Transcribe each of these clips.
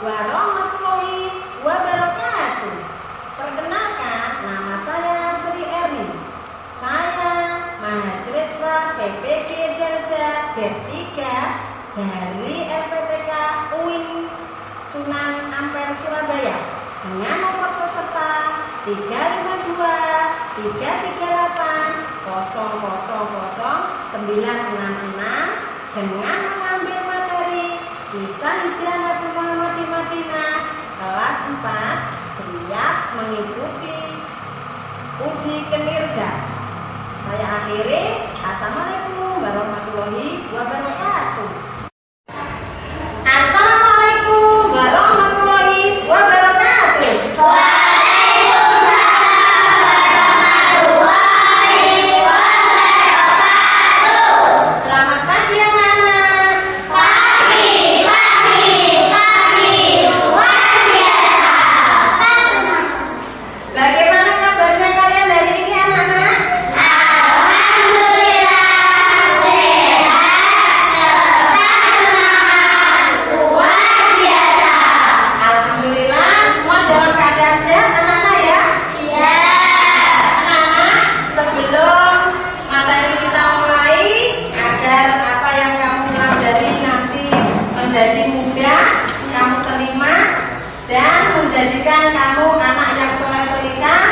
warahmatullahi wabarakatuh. Perkenalkan, nama saya Sri Erni. Saya mahasiswa PPG Darjah D3 dari LPTK UIN Sunan Ampel Surabaya dengan nomor peserta 352 338 0000966 dengan mengambil materi Kisah Hijrah Nabi Muhammad di Madinah kelas 4, siap mengikuti uji kinerja. Saya akhiri. Assalamualaikum warahmatullahi wabarakatuh. Assalamualaikum warahmatullahi wabarakatuh. Selamat pagi anak-anak. Bagaimana kabarnya kalian hari ini anak-anak? Alhamdulillah, semua dalam keadaan sehat anak-anak ya? Iya. Anak-anak, sebelum materi kita mulai, agar apa yang kamu pelajari nanti menjadi mudah, kamu terima dan menjadikan kamu anak yang soleh-solehah,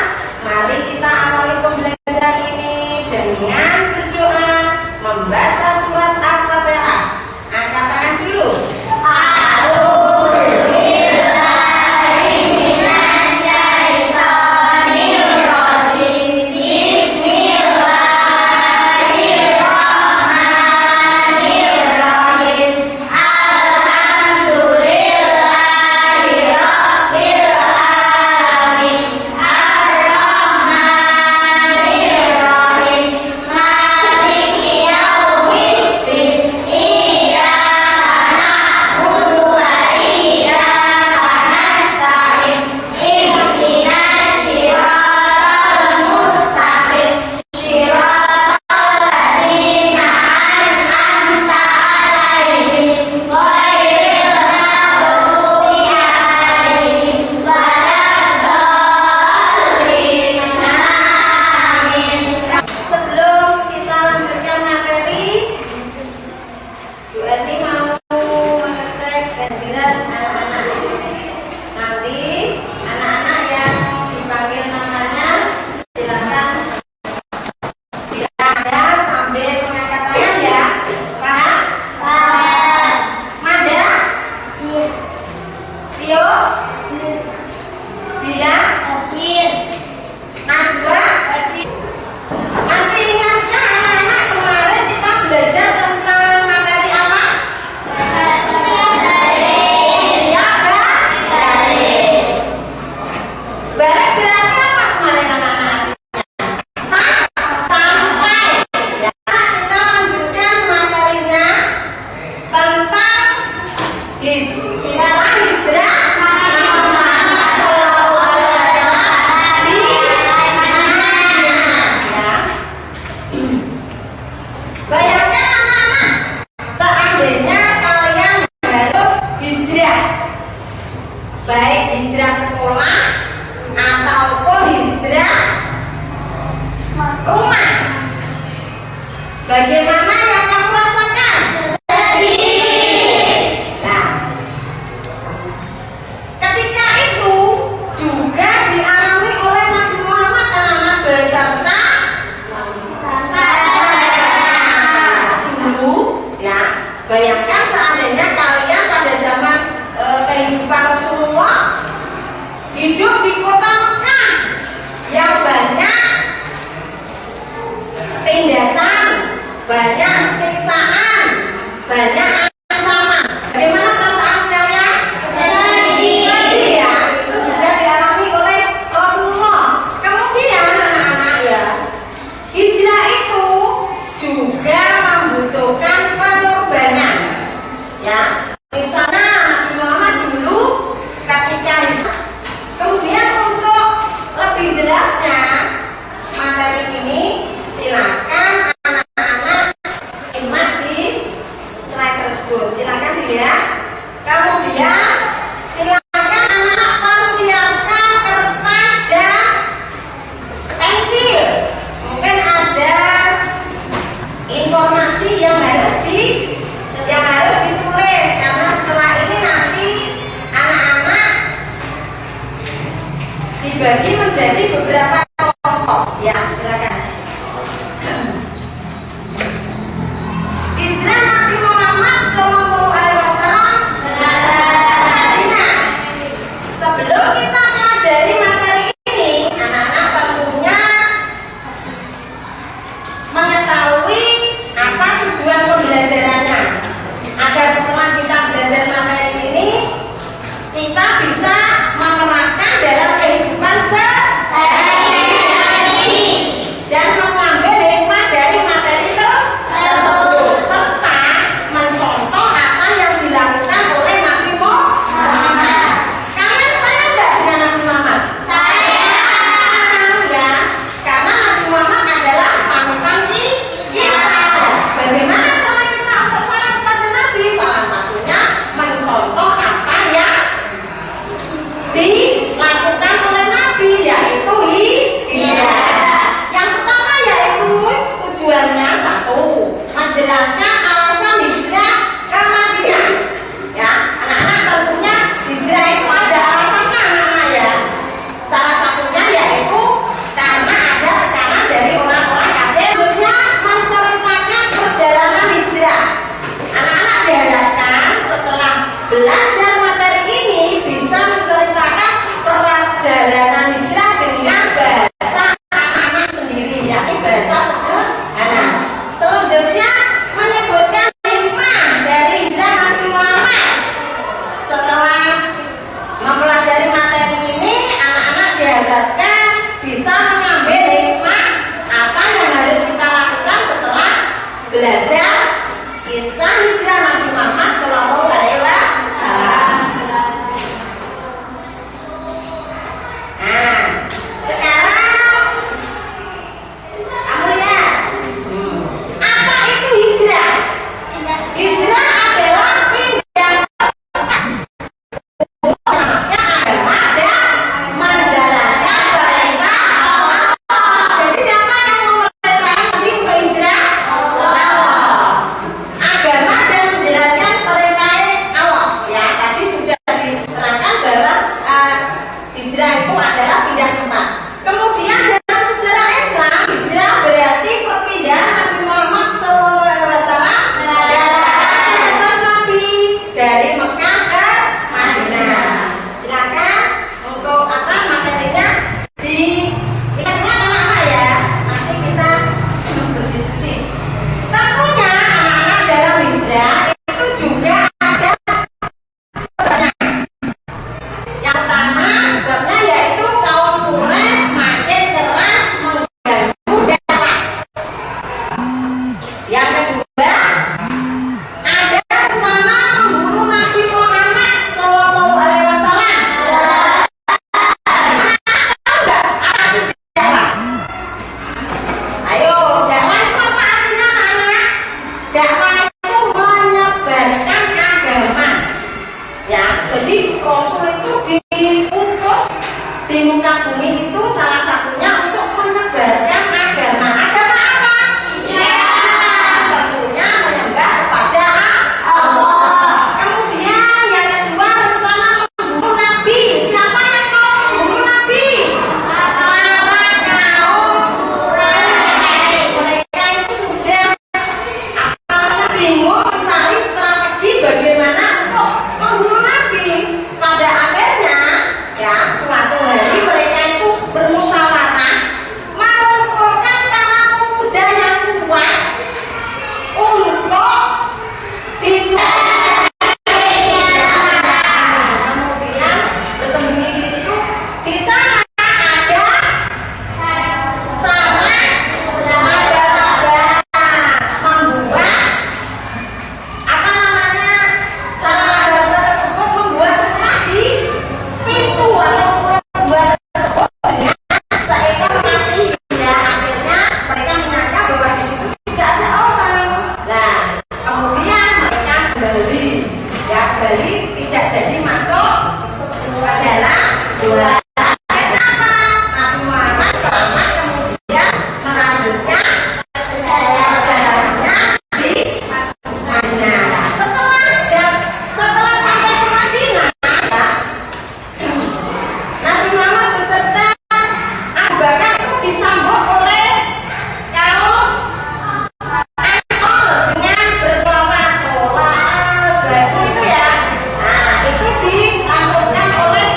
mari kita awali pembelajaran ini dengan berdoa membaca surat Al-Fatihah. Angkat tangan dulu. Bagaimana yang kamu rasakan? Sedih. Nah, belajar materi ini bisa menceritakan perjalanan hijrah dengan bahasa anak-anak sendiri, yakni bahasa sederhana. Selanjutnya menyebutkan hikmah dari hijrah Nabi Muhammad. Setelah mempelajari materi ini, anak-anak diharapkan bisa mengambil hikmah apa yang harus kita lakukan setelah belajar kisah hijrah Nabi Muhammad Shallallahu Alaihi Wasallam. Nah, sekarang kamu lihat, apa itu hijrah? Hijrah adalah pindah agama dan menjalankan perintah Allah. Jadi siapa yang memerintahkan Nabi untuk hijrah? Allah. Agama dan menjalankan perintah Allah. Ya, tadi sudah diterangkan bahwa hijrah itu adalah pindah tempat. Kemudian dalam sejarah Islam, hijrah berarti perpindahan Nabi Muhammad SAW dan Nabi dari Mekah ke Madinah. Silakan untuk materinya diingatkan anak-anak ya. Nanti kita berdiskusi. Tentunya anak-anak dalam hijrah itu juga ada sebabnya. Yang pertama sebabnya yaitu kaum Quraisy makin keras mengganggu dakwah. Yang kedua ada rencana membunuh Nabi Muhammad Shallallahu Alaihi Wasallam. Tahu nggak apa itu dakwah? Ayo, dakwah itu apa artinya anak-anak? Dakwah itu menyebarkan agama. Ya, jadi Rasul itu diutus di muka bumi itu salah satunya untuk menyebarkan agama. Agama apa? Islam. Tentunya menyembah kepada Allah. Kemudian yang kedua rencana membunuh Nabi. Siapa yang mau membunuh Nabi? Para kaum Quraisy. Mereka itu sudah bingung mencari strategi bagaimana untuk membunuh Nabi. Pada akhirnya ya suatu hari mereka itu bermusyawarah mengumpulkan para pemuda yang kuat untuk disuruh. Kemudian bersembunyi di situ, di sana ada sarang laba-laba membuat apa namanya, sarang laba-laba tersebut membuat rumah di pintu atau rumah tersebut dengan seekor mati. Ya, akhirnya mereka menyangka bahwa di situ tidak ada orang. Nah, kemudian mereka kembali, ya kembali tidak jadi masuk ke dalam gua. Kenapa? Nabi Muhammad selamat kemudian melanjutkan perjalanannya di Madinah. Nah, setelah sampai ke Madinah, ya, Nabi Muhammad beserta Abu Bakar itu disambut oleh kaum Ansor dengan bersolawat. Batu itu ya. Nah, itu dilantunkan oleh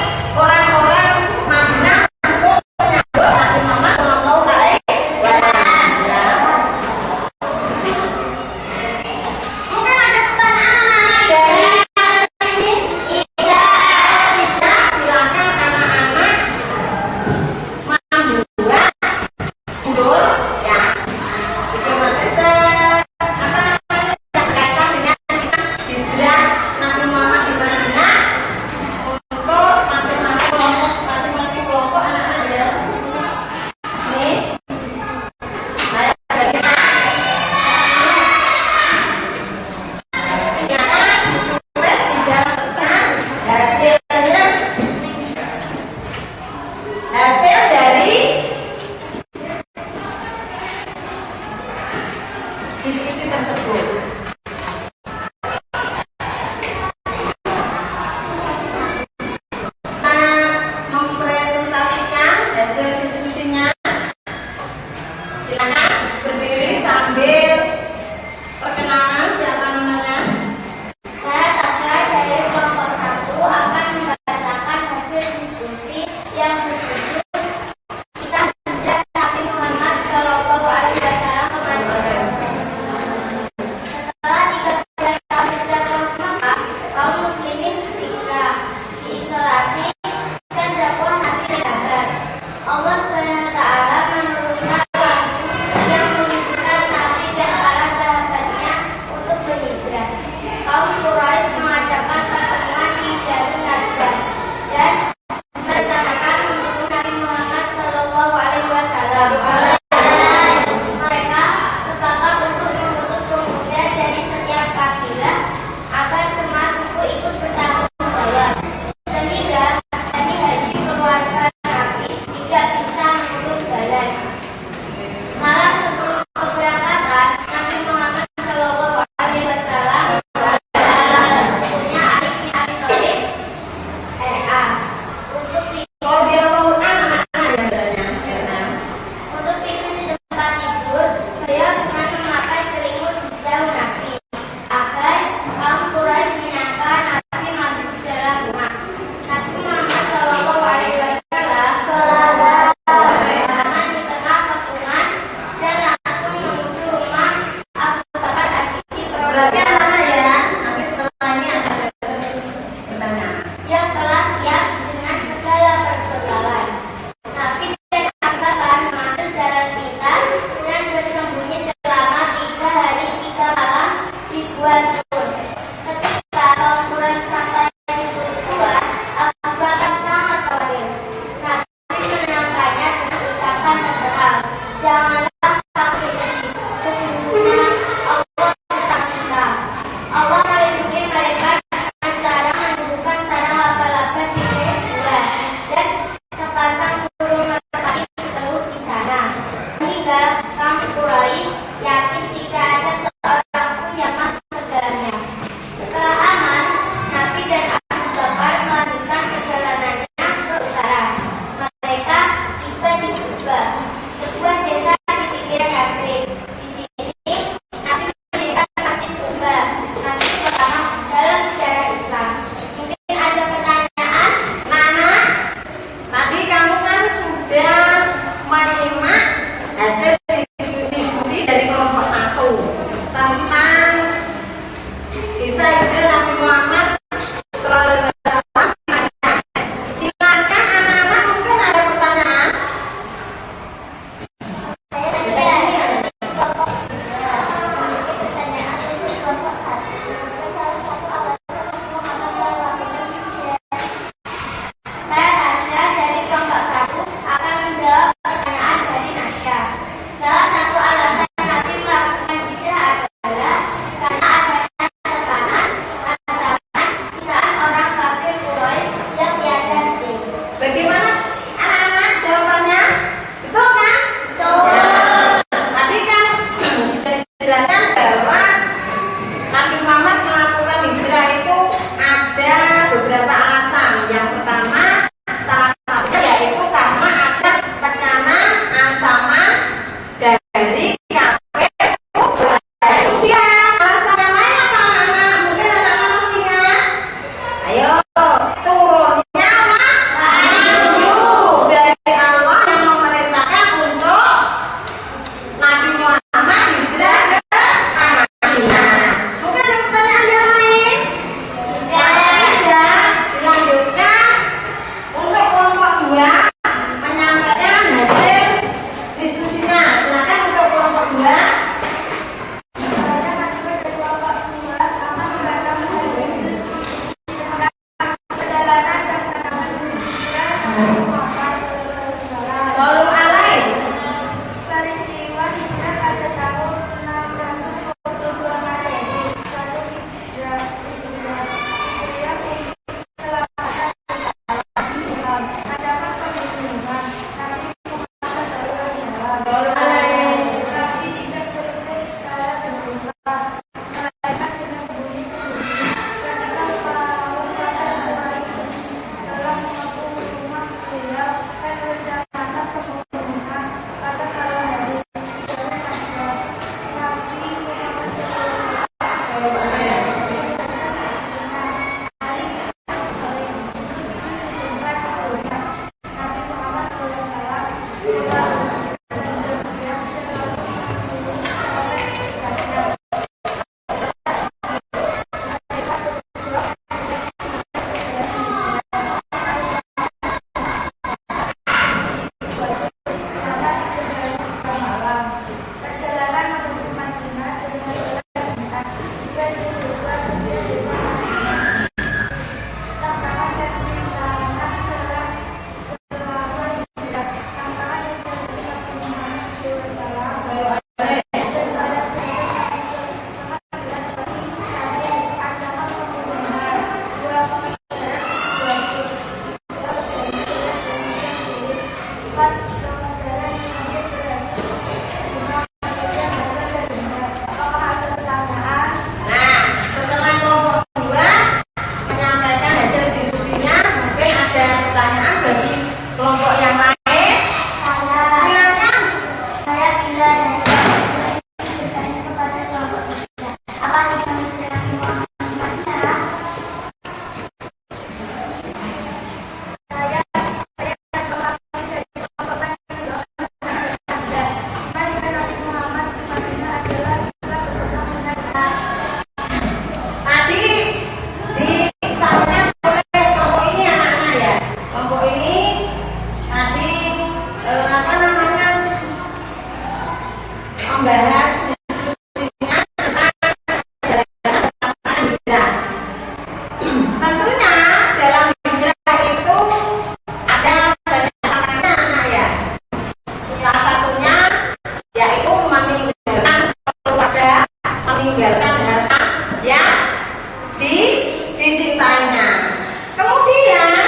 Kemudian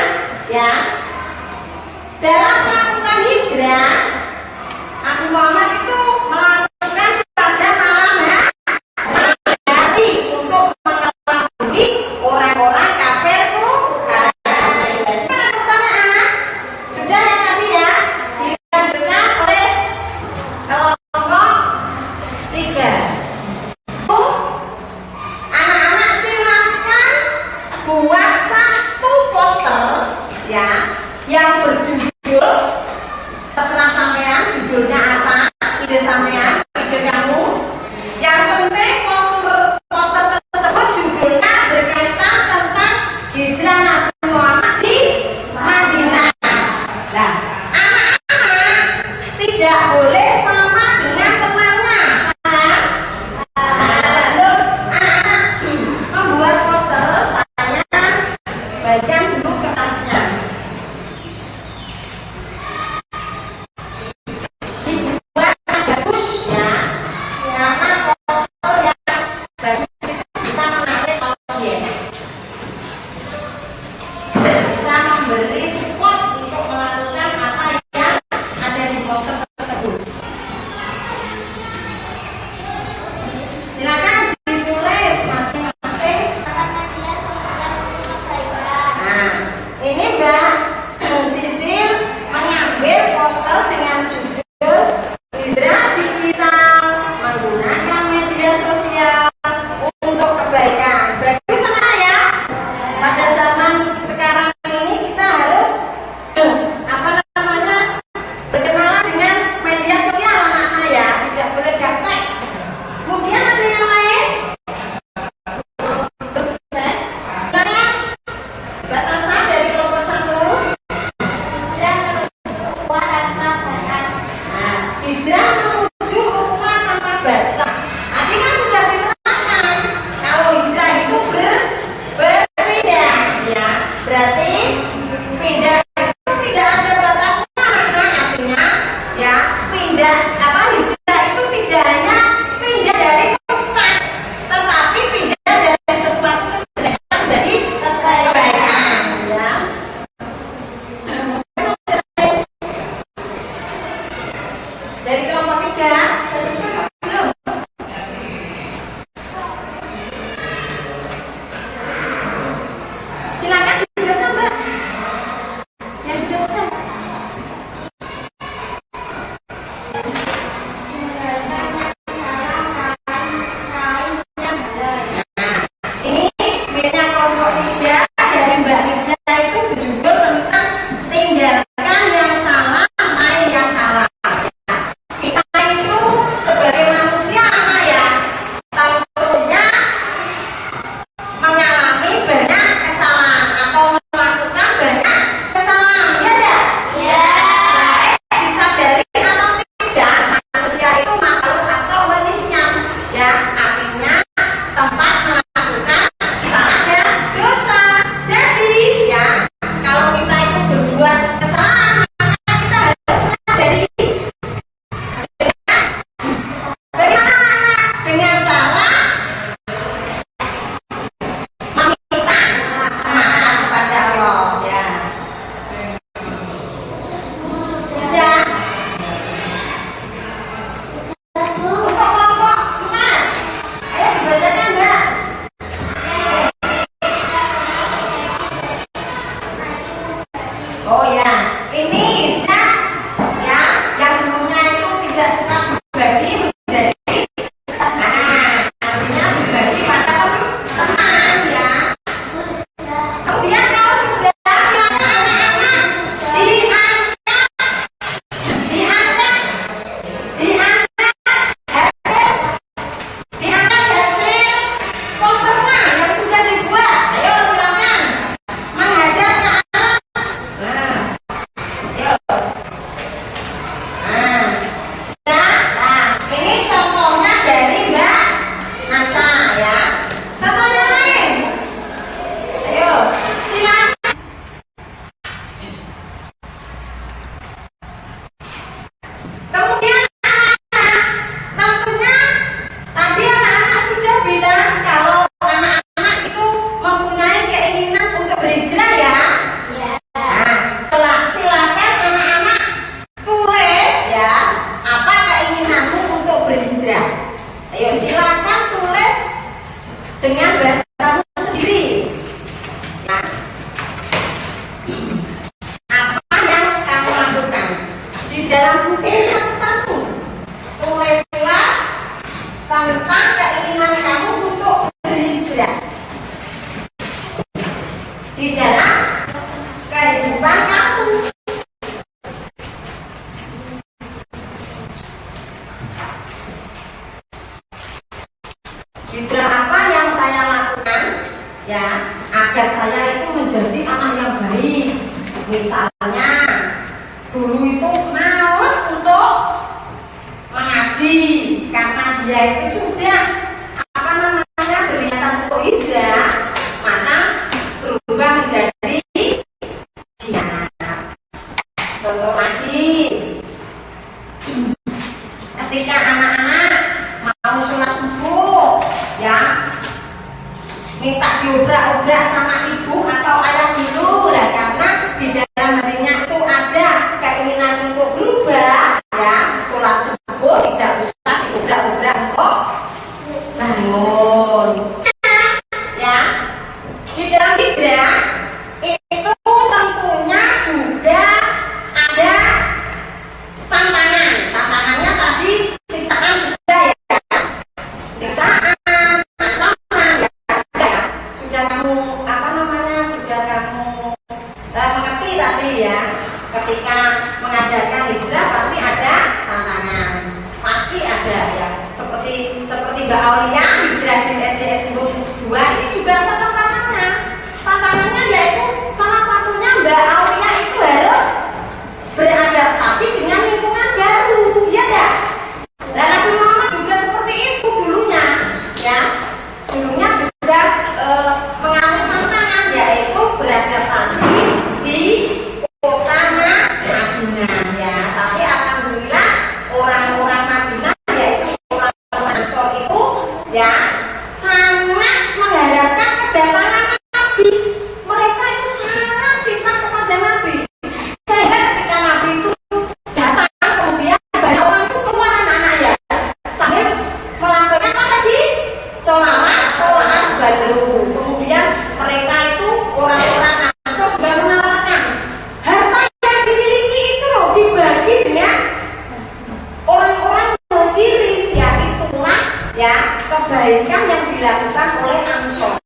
ya, dalam melakukan hijrah, Nabi Muhammad itu melakukan pada malam hari untuk mengelabui orang-orang kafir Quraisy. Pertanyaan sudah ya tadi ya, dilanjutkan oleh kelompok 3. Anak-anak silakan buat satu poster ya yang berjudul, terserah sampean judulnya apa, ide sampean, ide kamu. Yang penting poster tersebut judulnya berkaitan tentang hijrah Nabi Muhammad di Madinah. Nah, anak-anak tidak boleh sama dengan temannya. Sebelum anak-anak membuat poster, saya bagikan dulu kertasnya. Dibuat bagus ya, karena poster yang bagus itu bisa menarik audiens, bisa memberi support untuk melakukan apa yang ada di poster tersebut. Silakan ditulis masing-masing. Nah, ini Mbak Sisil mengambil poster dengan judul Hijrah Digital Menggunakan Media Sosial untuk Kebaikan. Bagus ya. Pada zaman sekarang ini kita harus berkenalan dengan media sosial anak-anak ya, tidak boleh gaptek. Kemudian ada yang lain? Saya batasan dari kelompok 1. Hijrah menuju ukhuwah tanpa batas. Tadi kan sudah diterangkan kalau hijrah itu berpindah ya, berarti pindah itu tidak ada batasnya. Artinya ya, pindah hijrah itu tidak hanya pindah dari tempat, tetapi pindah dari sesuatu kejelekan menjadi kebaikan ya. Dari kelompok 3, belum? Silakan dibaca Mbak. Yang sudah selesai. Ini punya kelompok 3 dari Mbak Rifda itu berjudul tentang tinggalkan yang salah, main yang salah. Kita itu sebagai manusia ya, tentunya mengalami banyak kesalahan atau di dalam kehidupan kamu. Hijrah apa yang saya lakukan ya agar saya itu menjadi anak yang baik. Misalnya dulu itu males untuk mengaji karena dia itu sudah berniatan untuk hijrah, maka berubah menjadi khianat. Contoh lagi, ketika anak-anak mau sholat subuh ya minta diobrak-obrak sama ibu atau ayah dulu lah, karena di dalam hatinya itu ada keinginan untuk berubah ya, sholat subuh tidak usah diobrak-obrak untuk bangun ya. Di dalam hijrah itu tentunya juga ada tantangannya tadi siksaan sudah ya, siksaan ancaman ya, sudah kamu sudah kamu mengerti tadi ya. Ketika mengadakan hijrah pasti ada tantangan, pasti ada ya, seperti Mbak Aulia hijrah di SDN Simbol 2 ini juga ada tantangannya yaitu salah satunya Mbak Aulia itu harus beradaptasi dengan lingkungan baru ya enggak? Dan Nabi Muhammad juga seperti itu dulunya ya, dulunya juga mengalami tantangan yaitu beradaptasi di kota Madinah ya. Tapi alhamdulillah orang-orang Madinah yaitu orang-orang Ansor itu ya sangat mengharapkan kedatangan Nabi. Mereka itu sangat cinta kepada Nabi, sehingga ketika Nabi itu datang kemudian banyak orang itu keluar anak-anak ya sambil melakukan apa tadi? Sholawat badru. Kemudian mereka itu orang-orang Ansor juga menawarkan harta yang dimiliki itu loh dibagi dengan orang-orang muhajirin ya. Itulah ya kebaikan yang dilakukan oleh Ansor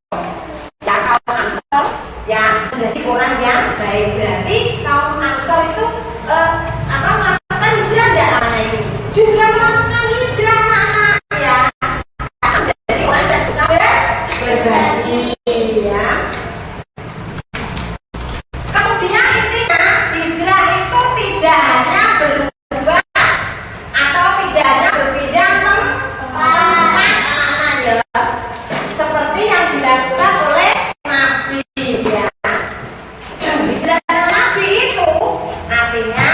ya. Kaum Ansor ya menjadi orang yang baik. Berarti kaum Ansor itu melakukan hijrah enggak namanya itu? Juga melakukan hijrah anak-anak ya, jadi orang yang suka berbagi ya. Kemudian intinya hijrah itu tidak hanya berubah atau tidak hanya berpindah tempat anak-anak ya, seperti yang dilakukan oleh Nabi ya. Hijrah Nabi itu artinya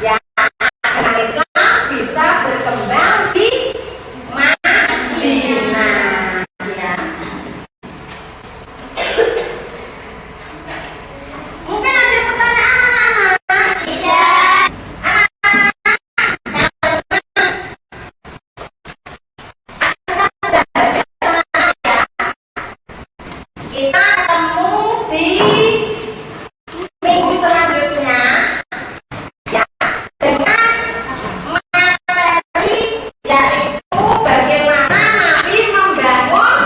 ya agama Islam bisa berkembang di Madinah ya. Mungkin ada pertanyaan anak-anak? Tidak. Kita ketemu di minggu selanjutnya ya dengan materi yaitu bagaimana Nabi membangun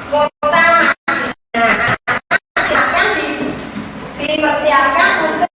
kota Madinah. Silakan dipersiapkan untuk